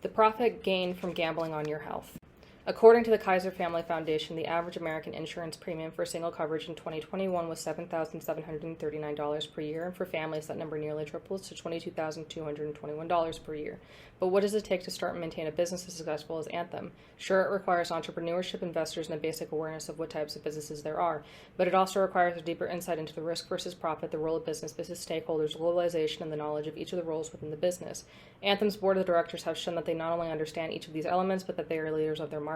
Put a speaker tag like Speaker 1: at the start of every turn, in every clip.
Speaker 1: The profit gained from gambling on your health. According to the Kaiser Family Foundation, the average American insurance premium for single coverage in 2021 was $7,739 per year, and for families that number nearly triples to $22,221 per year. But what does it take to start and maintain a business as successful as Anthem? Sure, it requires entrepreneurship, investors, and a basic awareness of what types of businesses there are, but it also requires a deeper insight into the risk versus profit, the role of business stakeholders, globalization, and the knowledge of each of the roles within the business. Anthem's board of directors have shown that they not only understand each of these elements, but that they are leaders of their market.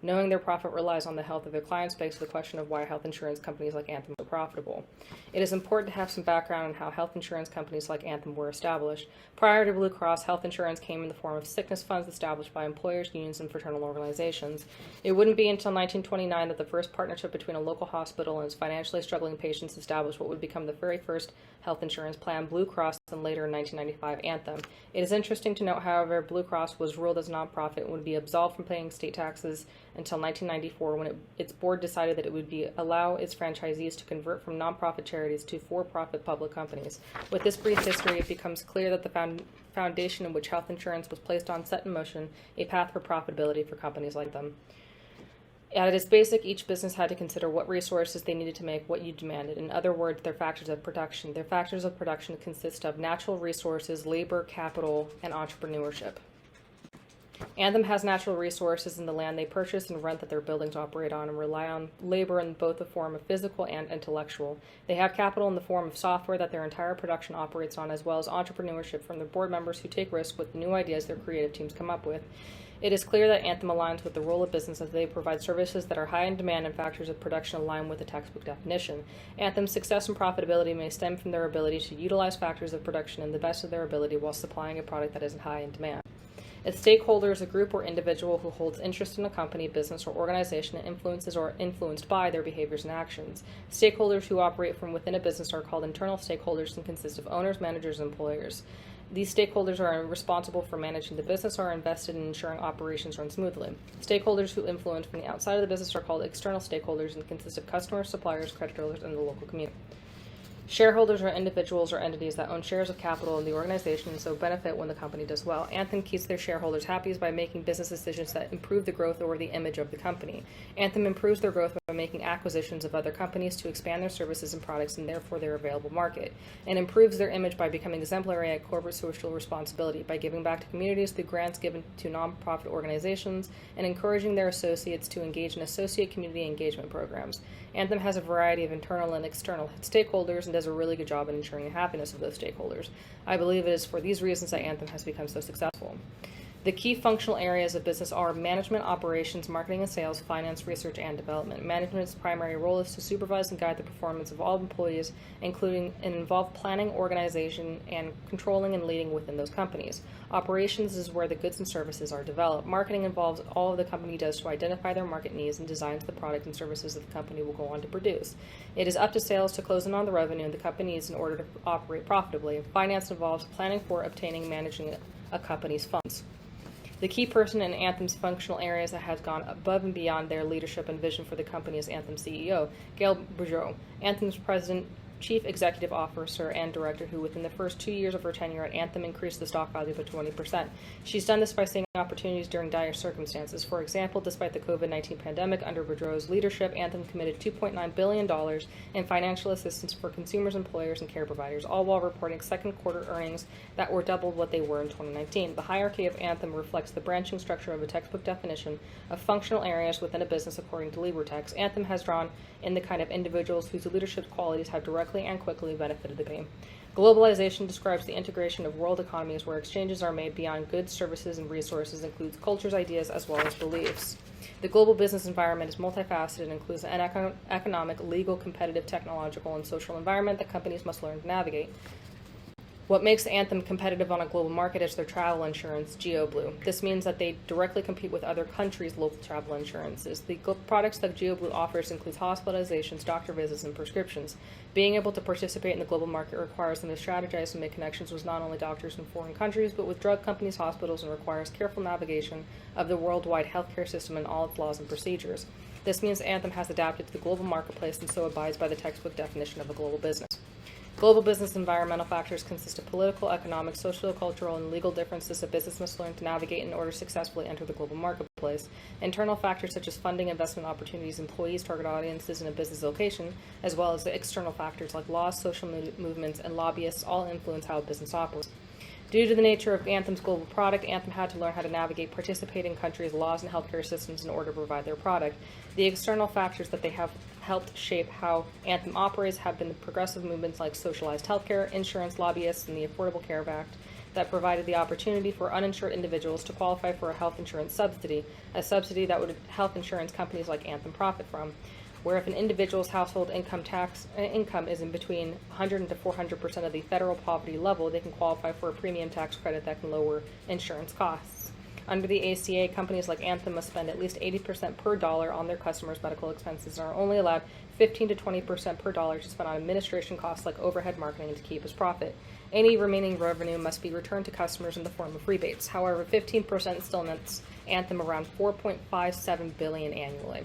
Speaker 1: Knowing their profit relies on the health of their clients begs the question of why health insurance companies like Anthem are profitable. It is important to have some background on how health insurance companies like Anthem were established. Prior to Blue Cross, health insurance came in the form of sickness funds established by employers, unions, and fraternal organizations. It wouldn't be until 1929 that the first partnership between a local hospital and its financially struggling patients established what would become the very first health insurance plan, Blue Cross, and later in 1995, Anthem. It is interesting to note, however, Blue Cross was ruled as a nonprofit and would be absolved from paying state taxes until 1994, when its board decided that it would allow its franchisees to convert from nonprofit charities to for-profit public companies. With this brief history, it becomes clear that the foundation in which health insurance was placed on set in motion a path for profitability for companies like them. At its basic, each business had to consider what resources they needed to make what you demanded. In other words, their factors of production. Their factors of production consist of natural resources, labor, capital, and entrepreneurship. Anthem has natural resources in the land they purchase and rent that their buildings operate on, and rely on labor in both the form of physical and intellectual. They have capital in the form of software that their entire production operates on, as well as entrepreneurship from their board members who take risks with new ideas their creative teams come up with. It is clear that Anthem aligns with the role of business as they provide services that are high in demand and factors of production align with the textbook definition. Anthem's success and profitability may stem from their ability to utilize factors of production in the best of their ability while supplying a product that is high in demand. Its stakeholders, a group or individual who holds interest in a company, business, or organization and influences or influenced by their behaviors and actions. Stakeholders who operate from within a business are called internal stakeholders and consist of owners, managers, and employers. These stakeholders are responsible for managing the business or are invested in ensuring operations run smoothly. Stakeholders who influence from the outside of the business are called external stakeholders and consist of customers, suppliers, creditors, and the local community. Shareholders are individuals or entities that own shares of capital in the organization and so benefit when the company does well. Anthem keeps their shareholders happy by making business decisions that improve the growth or the image of the company. Anthem improves their growth by making acquisitions of other companies to expand their services and products and therefore their available market, and improves their image by becoming exemplary at corporate social responsibility, by giving back to communities through grants given to nonprofit organizations and encouraging their associates to engage in associate community engagement programs. Anthem has a variety of internal and external stakeholders and does a really good job in ensuring the happiness of those stakeholders. I believe it is for these reasons that Anthem has become so successful. The key functional areas of business are management, operations, marketing and sales, finance, research, and development. Management's primary role is to supervise and guide the performance of all employees, including and involve planning, organization, and controlling and leading within those companies. Operations is where the goods and services are developed. Marketing involves all the company does to identify their market needs and designs the product and services that the company will go on to produce. It is up to sales to close in on the revenue the company needs in order to operate profitably. Finance involves planning for, obtaining, and managing a company's funds. The key person in Anthem's functional areas that has gone above and beyond their leadership and vision for the company is Anthem's CEO, Gail Boudreaux, Anthem's president, chief executive officer, and director, who within the first 2 years of her tenure at Anthem increased the stock value by 20%. She's done this by seeing opportunities during dire circumstances. For example, despite the COVID-19 pandemic, under Boudreaux's leadership, Anthem committed $2.9 billion in financial assistance for consumers, employers, and care providers, all while reporting second quarter earnings that were double what they were in 2019. The hierarchy of Anthem reflects the branching structure of a textbook definition of functional areas within a business according to LibreText. Anthem has drawn in the kind of individuals whose leadership qualities have directly and quickly benefited the game. Globalization describes the integration of world economies where exchanges are made beyond goods, services, and resources, includes cultures, ideas, as well as beliefs. The global business environment is multifaceted and includes an economic, legal, competitive, technological, and social environment that companies must learn to navigate. What makes Anthem competitive on a global market is their travel insurance, GeoBlue. This means that they directly compete with other countries' local travel insurances. The products that GeoBlue offers includes hospitalizations, doctor visits, and prescriptions. Being able to participate in the global market requires them to strategize and make connections with not only doctors in foreign countries, but with drug companies, hospitals, and requires careful navigation of the worldwide healthcare system and all its laws and procedures. This means Anthem has adapted to the global marketplace and so abides by the textbook definition of a global business. Global business environmental factors consist of political, economic, socio-cultural, and legal differences that business must learn to navigate in order to successfully enter the global marketplace. Internal factors such as funding, investment opportunities, employees, target audiences, and a business location, as well as the external factors like laws, social movements, and lobbyists all influence how a business operates. Due to the nature of Anthem's global product, Anthem had to learn how to navigate participating countries' laws and healthcare systems in order to provide their product. The external factors that they have helped shape how Anthem operates have been the progressive movements like socialized healthcare, insurance, lobbyists, and the Affordable Care Act that provided the opportunity for uninsured individuals to qualify for a health insurance subsidy, a subsidy that would health insurance companies like Anthem profit from, where if an individual's household income is in between 100 to 400% of the federal poverty level, they can qualify for a premium tax credit that can lower insurance costs. Under the ACA, companies like Anthem must spend at least 80% per dollar on their customers' medical expenses and are only allowed 15 to 20% per dollar to spend on administration costs like overhead marketing to keep as profit. Any remaining revenue must be returned to customers in the form of rebates. However, 15% still nets Anthem around $4.57 billion annually.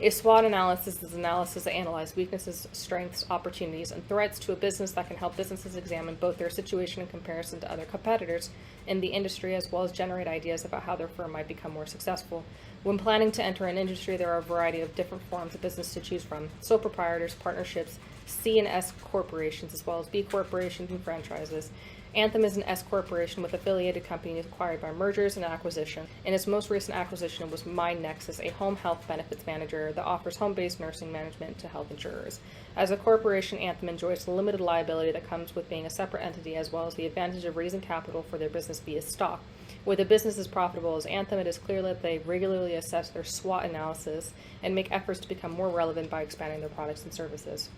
Speaker 1: A SWOT analysis is analysis that analyzes weaknesses, strengths, opportunities, and threats to a business that can help businesses examine both their situation in comparison to other competitors in the industry, as well as generate ideas about how their firm might become more successful. When planning to enter an industry, there are a variety of different forms of business to choose from: sole proprietors, partnerships, C and S corporations, as well as B corporations and franchises. Anthem is an S corporation with affiliated companies acquired by mergers and acquisition. In its most recent acquisition was MindNexus, a home health benefits manager that offers home-based nursing management to health insurers. As a corporation, Anthem enjoys the limited liability that comes with being a separate entity, as well as the advantage of raising capital for their business via stock. With a business as profitable as Anthem, it is clear that they regularly assess their SWOT analysis and make efforts to become more relevant by expanding their products and services.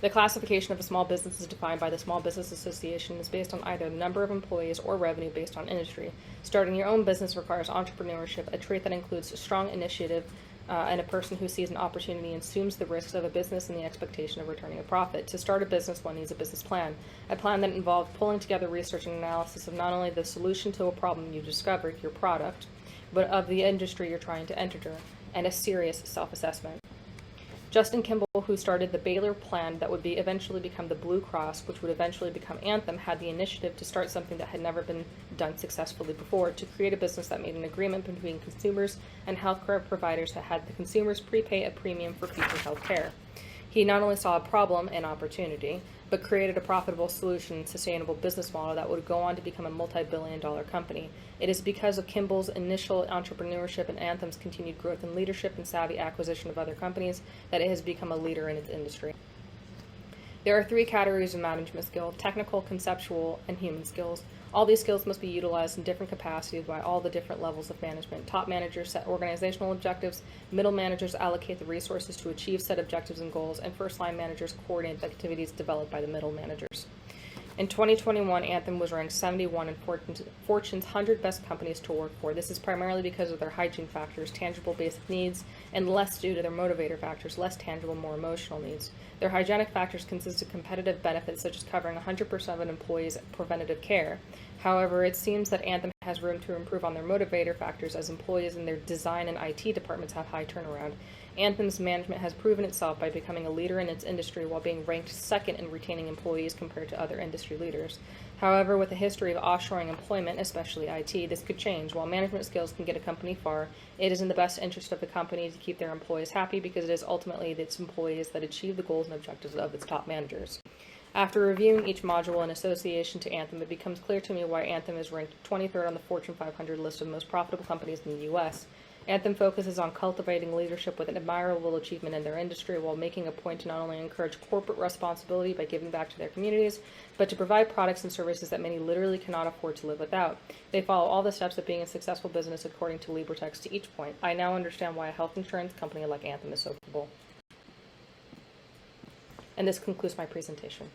Speaker 1: The classification of a small business is defined by the Small Business Association and is based on either the number of employees or revenue based on industry. Starting your own business requires entrepreneurship, a trait that includes strong initiative and a person who sees an opportunity and assumes the risks of a business and the expectation of returning a profit. To start a business, one needs a business plan, a plan that involves pulling together research and analysis of not only the solution to a problem you discovered, your product, but of the industry you're trying to enter, and a serious self-assessment. Justin Kimball, who started the Baylor plan that would eventually become the Blue Cross, which would eventually become Anthem, had the initiative to start something that had never been done successfully before, to create a business that made an agreement between consumers and healthcare providers that had the consumers prepay a premium for future health care. He not only saw a problem and opportunity, but created a profitable solution and sustainable business model that would go on to become a multi-billion-dollar company. It is because of Kimball's initial entrepreneurship and Anthem's continued growth in leadership and savvy acquisition of other companies that it has become a leader in its industry. There are three categories of management skill: technical, conceptual, and human skills. All these skills must be utilized in different capacities by all the different levels of management. Top managers set organizational objectives, middle managers allocate the resources to achieve said objectives and goals, and first-line managers coordinate the activities developed by the middle managers. In 2021, Anthem was ranked 71 in Fortune's 100 Best Companies to Work For. This is primarily because of their hygiene factors, tangible basic needs, and less due to their motivator factors, less tangible, more emotional needs. Their hygienic factors consist of competitive benefits such as covering 100% of an employee's preventative care. However, it seems that Anthem has room to improve on their motivator factors as employees in their design and IT departments have high turnaround. Anthem's management has proven itself by becoming a leader in its industry while being ranked second in retaining employees compared to other industry leaders. However, with a history of offshoring employment, especially IT, this could change. While management skills can get a company far, it is in the best interest of the company to keep their employees happy because it is ultimately its employees that achieve the goals and objectives of its top managers. After reviewing each module in association to Anthem, it becomes clear to me why Anthem is ranked 23rd on the Fortune 500 list of most profitable companies in the U.S. Anthem focuses on cultivating leadership with an admirable achievement in their industry while making a point to not only encourage corporate responsibility by giving back to their communities, but to provide products and services that many literally cannot afford to live without. They follow all the steps of being a successful business according to LibreText to each point. I now understand why a health insurance company like Anthem is so profitable. And this concludes my presentation.